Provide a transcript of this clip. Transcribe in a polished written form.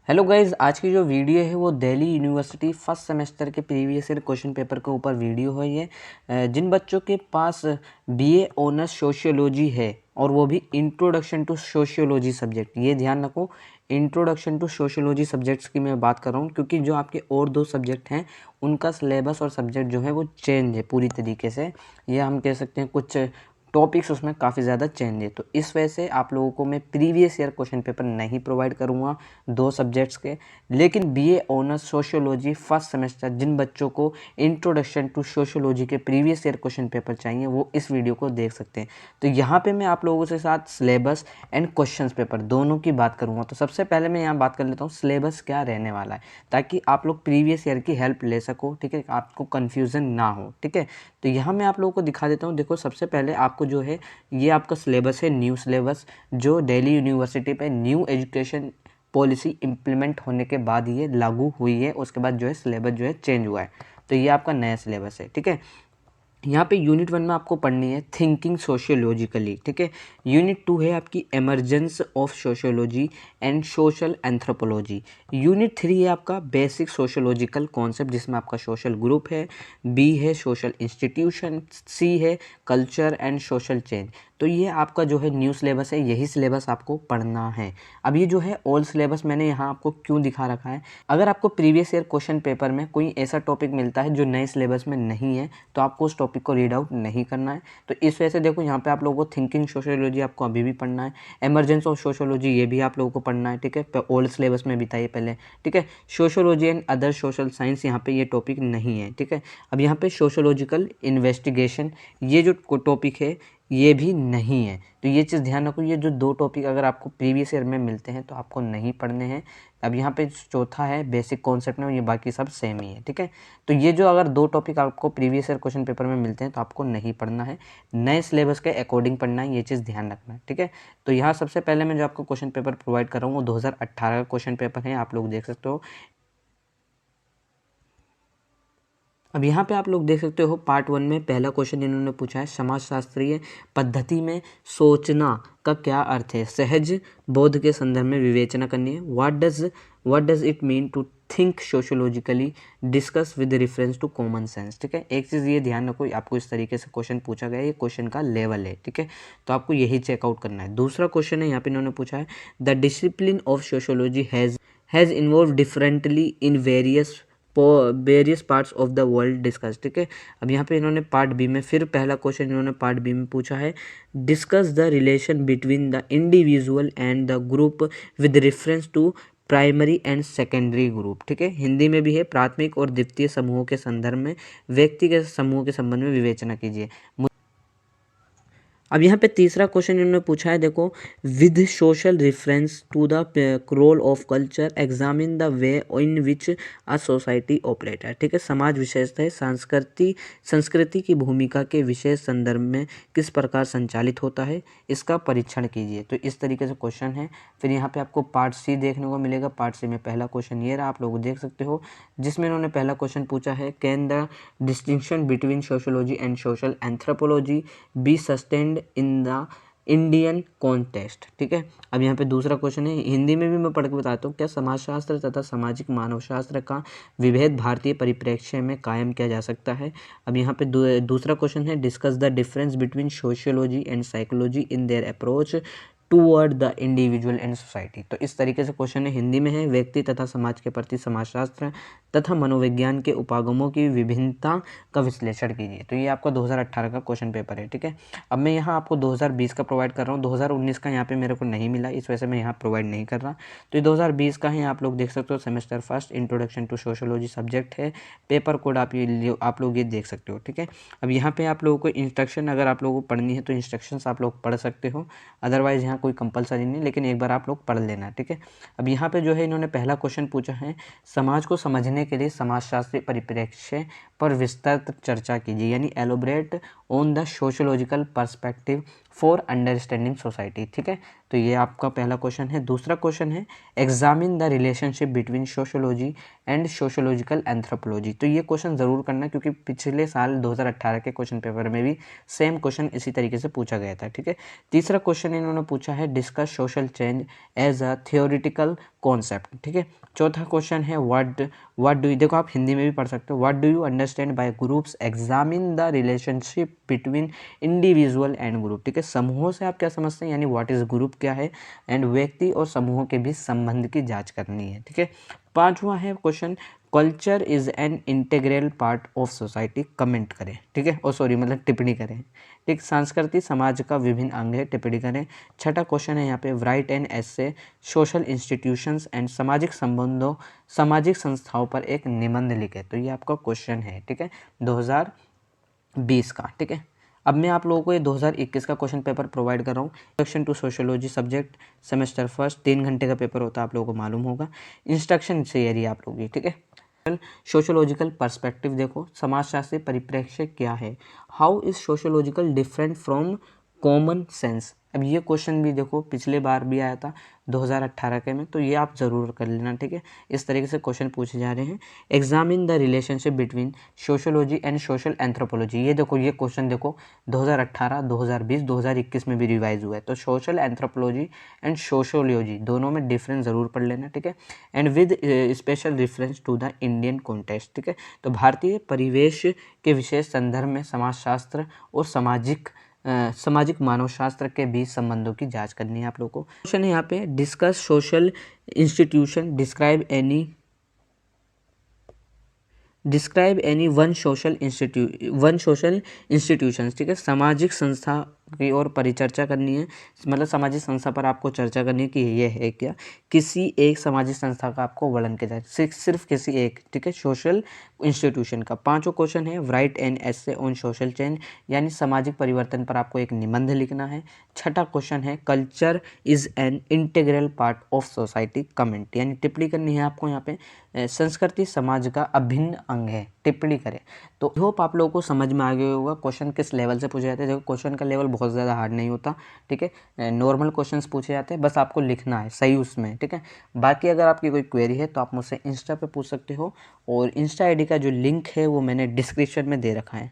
Hello guys, आज की जो वीडियो है वो दिल्ली यूनिवर्सिटी फर्स्ट सेमेस्टर के प्रीवियस ईयर क्वेश्चन पेपर के ऊपर वीडियो है। ये जिन बच्चों के पास बीए ऑनर्स सोशियोलॉजी है और वो भी इंट्रोडक्शन टू सोशियोलॉजी सब्जेक्ट, ये ध्यान रखो इंट्रोडक्शन टू सोशियोलॉजी सब्जेक्ट्स की मैं बात कर रहा हूँ, क्योंकि जो आपके और दो सब्जेक्ट हैं उनका सिलेबस और सब्जेक्ट जो है वो चेंज है पूरी तरीके से। ये हम कह सकते हैं कुछ टॉपिक्स उसमें काफ़ी ज़्यादा चेंज है, तो इस वजह से आप लोगों को मैं प्रीवियस ईयर क्वेश्चन पेपर नहीं प्रोवाइड करूँगा दो सब्जेक्ट्स के। लेकिन BA honours sociology first semester जिन बच्चों को इंट्रोडक्शन टू सोशियोलॉजी के प्रीवियस ईयर क्वेश्चन पेपर चाहिए वो इस वीडियो को देख सकते हैं। तो यहाँ पे मैं आप लोगों के साथ सिलेबस एंड क्वेश्चन पेपर दोनों की बात करूँगा। तो सबसे पहले मैं यहाँ बात कर लेता हूँ सिलेबस क्या रहने वाला है, ताकि आप लोग प्रीवियस ईयर की हेल्प ले सको, ठीक है, आपको कन्फ्यूज़न ना हो, ठीक है। तो यहाँ मैं आप लोगों को दिखा देता हूँ। देखो, सबसे पहले आपको जो है ये आपका सिलेबस है, न्यू सिलेबस जो दिल्ली यूनिवर्सिटी पे न्यू एजुकेशन पॉलिसी इम्प्लीमेंट होने के बाद ये लागू हुई है। उसके बाद जो है सिलेबस जो है चेंज हुआ है, तो ये आपका नया सिलेबस है, ठीक है। यहाँ पे यूनिट 1 में आपको पढ़नी है थिंकिंग सोशियोलॉजिकली, ठीक है। यूनिट 2 है आपकी emergence of sociology and social anthropology. Unit 3 है आपका बेसिक सोशियोलॉजिकल कॉन्सेप्ट, जिसमें आपका सोशल ग्रुप है, बी है सोशल इंस्टीट्यूशन, सी है कल्चर एंड सोशल चेंज। तो ये आपका जो है न्यू सिलेबस है, यही सिलेबस आपको पढ़ना है। अब ये जो है ओल्ड सिलेबस मैंने यहाँ आपको क्यों दिखा रखा है, अगर आपको प्रीवियस ईयर क्वेश्चन पेपर में कोई ऐसा टॉपिक मिलता है जो नए सिलेबस में नहीं है तो आपको उस टॉपिक को रीड आउट नहीं करना है। तो इस वजह से देखो, यहाँ पे आप लोगों को थिंकिंग सोशियोलॉजी आपको अभी भी पढ़ना है, एमरजेंस ऑफ सोशियोलॉजी ये भी आप लोगों को पढ़ना है, ठीक है, ओल्ड सिलेबस में भी था ये पहले, ठीक है। Sociology and other social science यहाँ पे ये टॉपिक नहीं है, ठीक है। अब यहाँ पे सोशियोलॉजिकल इन्वेस्टिगेशन ये जो टॉपिक है ये भी नहीं है। तो ये चीज़ ध्यान रखो, ये जो दो टॉपिक अगर आपको प्रीवियस ईयर में मिलते हैं तो आपको नहीं पढ़ने हैं। अब यहाँ पे चौथा है बेसिक कॉन्सेप्ट में, ये बाकी सब सेम ही है, ठीक है। तो ये जो अगर दो टॉपिक आपको प्रीवियस ईयर क्वेश्चन पेपर में मिलते हैं तो आपको नहीं पढ़ना है, नए सिलेबस के अकॉर्डिंग पढ़ना है, ये चीज़ ध्यान रखना है, ठीक है। तो यहाँ सबसे पहले मैं जो आपको क्वेश्चन पेपर प्रोवाइड कर रहा हूँ वो 2018 का क्वेश्चन पेपर है, आप लोग देख सकते हो। अब यहाँ पे आप लोग देख सकते हो पार्ट 1 में पहला क्वेश्चन इन्होंने पूछा है समाजशास्त्रीय पद्धति में सोचना का क्या अर्थ है, सहज बोध के संदर्भ में विवेचना करनी है। What does it mean to think sociologically, discuss with reference to common sense, ठीक है। एक चीज़ ये ध्यान रखो, आपको इस तरीके से क्वेश्चन पूछा गया है, ये क्वेश्चन का लेवल है, ठीक है, तो आपको यही चेकआउट करना है। दूसरा क्वेश्चन है यहाँ पे इन्होंने पूछा है the discipline of sociology has involve differently in various parts of the world discuss, ठीक है। अब यहाँ पे इन्होंने पार्ट बी में फिर पहला क्वेश्चन इन्होंने पार्ट बी में पूछा है discuss the relation between the individual and the group with reference to primary and secondary group, ठीक है। हिंदी में भी है प्राथमिक और द्वितीय समूहों के संदर्भ में व्यक्ति के समूह के संबंध में विवेचना कीजिए। अब यहाँ पे तीसरा क्वेश्चन इन्होंने पूछा है, देखो, with social reference to the role of culture examine the way in which a society operate है, ठीक है। समाज विशेषता है संस्कृति की भूमिका के विशेष संदर्भ में किस प्रकार संचालित होता है, इसका परीक्षण कीजिए। तो इस तरीके से क्वेश्चन है। फिर यहाँ पे आपको पार्ट सी देखने को मिलेगा। पार्ट सी में पहला क्वेश्चन ये रहा, आप लोग देख सकते हो, जिसमें इन्होंने पहला क्वेश्चन पूछा है can the distinction between sociology and social anthropology B sustained in the Indian context, ठीक है। अब यहाँ पे दूसरा क्वेश्चन है, हिंदी में भी मैं पढ़ के बताता हूँ, क्या समाजशास्त्र तथा सामाजिक मानवशास्त्र का विभेद भारतीय परिप्रेक्ष्य में कायम किया जा सकता है। अब यहाँ पे दूसरा क्वेश्चन है discuss the difference between sociology and psychology in their approach toward the individual and society. तो इस तरीके से क्वेश्चन है, हिंदी में है व्यक्ति तथा समाज के प्रति समाजशास्त्र तथा मनोविज्ञान के उपागमों की विभिन्नता का विश्लेषण कीजिए। तो ये आपका 2018 का क्वेश्चन पेपर है, ठीक है। अब मैं यहाँ आपको 2020 का प्रोवाइड कर रहा हूँ, 2019 का यहाँ पे मेरे को नहीं मिला, इस वजह से मैं यहाँ प्रोवाइड नहीं कर रहा। तो ये 2020 का है, आप लोग देख सकते हो, semester first introduction to sociology subject है, पेपर कोड आप लोग ये देख सकते हो, ठीक है। अब यहाँ पे आप लोगों को इंस्ट्रक्शन अगर आप लोगों को पढ़नी है तो इंस्ट्रक्शंस आप लोग पढ़ सकते हो, अदरवाइज यहाँ कोई कंपलसरी नहीं, लेकिन एक बार आप लोग पढ़ लेना, ठीक है। अब यहाँ पे जो है इन्होंने पहला क्वेश्चन पूछा है समाज को समझने के लिए समाजशास्त्रीय परिप्रेक्ष्य पर विस्तृत चर्चा कीजिए, यानी elaborate on the sociological perspective for understanding society. ठीक है, तो ये आपका पहला क्वेश्चन है। दूसरा क्वेश्चन है examine the relationship between sociology and sociological anthropology. तो ये क्वेश्चन ज़रूर करना क्योंकि पिछले साल 2018 के क्वेश्चन पेपर में भी सेम क्वेश्चन इसी तरीके से पूछा गया था। ठीक है, तीसरा क्वेश्चन इन्होंने पूछा है discuss social change as a theoretical concept. ठीक है, चौथा क्वेश्चन है व्हाट डू यू, देखो आप हिंदी में भी पढ़ सकते हो, what do you understand by groups, examine the relationship between individual and group. ठीक है, समूहों से आप क्या समझते हैं, यानी व्हाट इज ग्रुप क्या है, एंड व्यक्ति और समूहों के बीच संबंध की जांच करनी है। ठीक है, पांचवा है question culture is an integral part of society, comment करें। ठीक है, मतलब टिप्पणी करें। ठीक, संस्कृति समाज का विभिन्न अंग है, टिप्पणी करें। छठा क्वेश्चन है यहाँ पे right an essay social institutions and सामाजिक संबंधों, सामाजिक संस्थाओं पर एक निबंध लिखे। तो ये आपका क्वेश्चन है। ठीक है, 2020 का। ठीक है, अब मैं आप लोगों को ये 2021 का क्वेश्चन पेपर प्रोवाइड कर रहा हूँ। Introduction to sociology subject, semester first, 3 घंटे का पेपर होता है, आप लोगों को मालूम होगा। इंस्ट्रक्शन से एरिया आप लोग की। ठीक है, सोशियोलॉजिकल पर्सपेक्टिव देखो, समाजशास्त्री परिप्रेक्ष्य क्या है, how is sociological different from common sense. अब ये क्वेश्चन भी देखो पिछले बार भी आया था 2018 के में, तो ये आप ज़रूर कर लेना। ठीक है, इस तरीके से क्वेश्चन पूछे जा रहे हैं। Examine the relationship between sociology and social anthropology. ये देखो, ये क्वेश्चन देखो 2018, 2020, 2021 में भी रिवाइज हुआ है। तो सोशल एंथ्रोपोलॉजी एंड सोशियोलॉजी दोनों में डिफरेंस ज़रूर पढ़ लेना। ठीक है, and with special reference to the Indian context. ठीक है, तो भारतीय परिवेश के विशेष संदर्भ में समाजशास्त्र और सामाजिक मानवशास्त्र के बीच संबंधों की जांच करनी है आप लोगों को। क्वेश्चन है यहाँ पे discuss social institution, describe any one social institution. ठीक है, सामाजिक संस्था की ओर परिचर्चा करनी है, सामाजिक संस्था पर आपको चर्चा करनी है कि ये है क्या, किसी एक सामाजिक संस्था का आपको वर्णन किया जाए, सिर्फ किसी एक। ठीक है, सोशल इंस्टीट्यूशन का। पांचों क्वेश्चन है right an essay on social change, यानी सामाजिक परिवर्तन पर आपको एक निबंध लिखना है। छठा क्वेश्चन है culture is an integral part of society, comment, यानी टिप्पणी करनी है आपको यहाँ पे। संस्कृति समाज का अभिन्न अंग है, टिप्पणी करें। तो होप आप लोगों को समझ में आ गया होगा क्वेश्चन किस लेवल से पूछे जाते हैं। देखो क्वेश्चन का लेवल बहुत ज़्यादा हार्ड नहीं होता। ठीक है, नॉर्मल क्वेश्चंस पूछे जाते हैं, बस आपको लिखना है सही उसमें। ठीक है, बाकी अगर आपकी कोई क्वेरी है तो आप मुझसे इंस्टा पे पूछ सकते हो, और इंस्टा आईडी का जो लिंक है वो मैंने डिस्क्रिप्शन में दे रखा है।